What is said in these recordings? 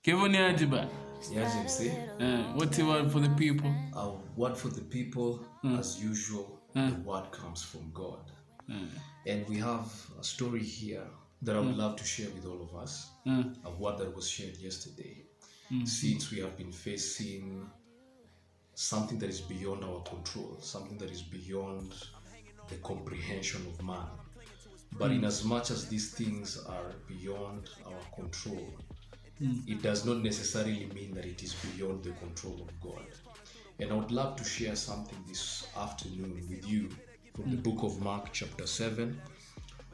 Kevin Yajiba. Yes, MC. What's your word for the people? Our word for the people, as usual, the word comes from God. And we have a story here that I would love to share with all of us. A word that was shared yesterday. Since we have been facing something that is beyond our control, something that is beyond the comprehension of man. But in as much as these things are beyond our control, it does not necessarily mean that it is beyond the control of God. And I would love to share something this afternoon with you from the book of Mark chapter 7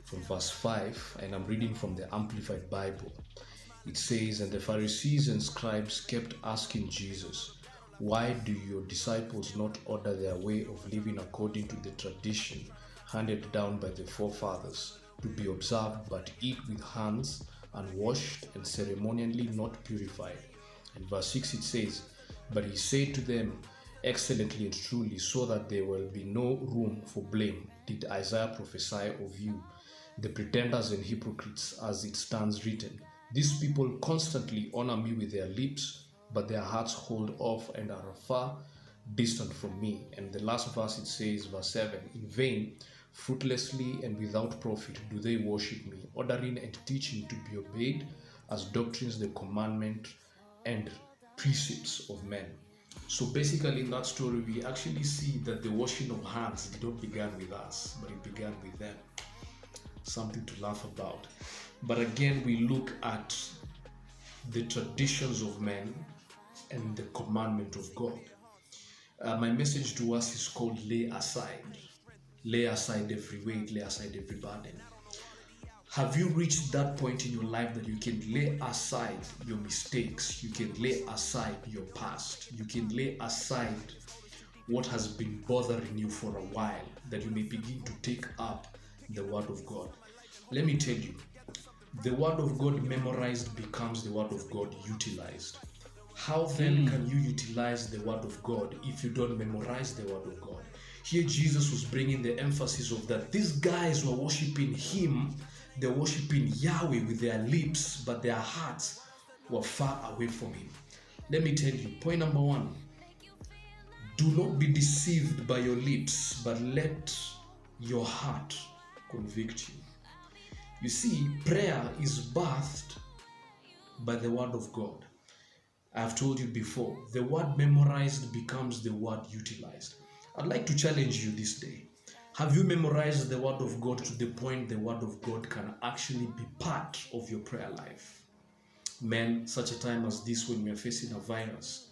from verse 5, and I'm reading from the Amplified Bible. It says, "And the Pharisees and scribes kept asking Jesus, 'Why do your disciples not order their way of living according to the tradition handed down by the forefathers, to be observed but eat with hands unwashed and ceremonially not purified?' And verse 6 it says, 'But he said to them, excellently and truly, so that there will be no room for blame, did Isaiah prophesy of you, the pretenders and hypocrites, as it stands written, these people constantly honor me with their lips, but their hearts hold off and are far distant from me.' And the last verse it says, verse 7, 'In vain, fruitlessly and without profit do they worship me, ordering and teaching to be obeyed as doctrines the commandment and precepts of men.'" So basically in that story we actually see that the washing of hands did not begin with us, but it began with them. Something to laugh about. But again we look at the traditions of men and the commandment of God. My message to us is called lay aside. Lay aside every weight, lay aside every burden. Have you reached that point in your life that you can lay aside your mistakes, you can lay aside your past, you can lay aside what has been bothering you for a while, that you may begin to take up the Word of God? Let me tell you, the Word of God memorized becomes the Word of God utilized. How then can you utilize the Word of God if you don't memorize the Word of God? Here Jesus was bringing the emphasis of that these guys were worshiping Him, they're worshiping Yahweh with their lips, but their hearts were far away from Him. Let me tell you, point number one, do not be deceived by your lips, but let your heart convict you. You see, prayer is birthed by the Word of God. I've told you before, the word memorized becomes the word utilized. I'd like to challenge you this day. Have you memorized the Word of God to the point the Word of God can actually be part of your prayer life? Men, such a time as this when we are facing a virus,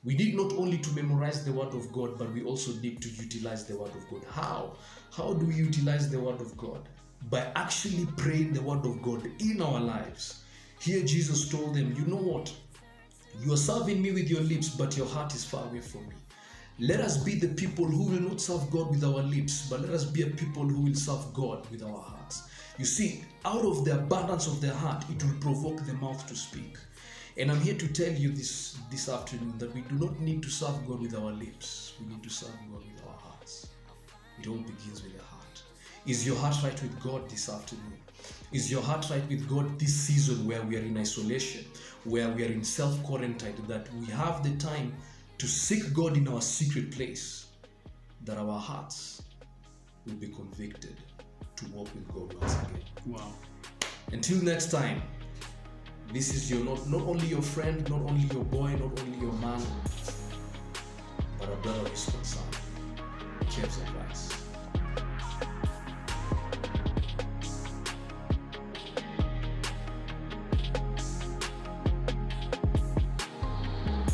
we need not only to memorize the Word of God, but we also need to utilize the Word of God. How? How do we utilize the Word of God? By actually praying the Word of God in our lives. Here Jesus told them, you know what? You are serving me with your lips, but your heart is far away from me. Let us be the people who will not serve God with our lips, but let us be a people who will serve God with our hearts. You see, out of the abundance of the heart, it will provoke the mouth to speak. And I'm here to tell you this afternoon that we do not need to serve God with our lips. We need to serve God with our hearts. It all begins with the heart. Is your heart right with God this afternoon? Is your heart right with God this season where we are in isolation, where we are in self-quarantine, that we have the time to seek God in our secret place, that our hearts will be convicted to walk with God once again? Wow. Until next time, this is your not only your friend, not only your boy, not only your man, but a brother who is concerned. Cheers and rice.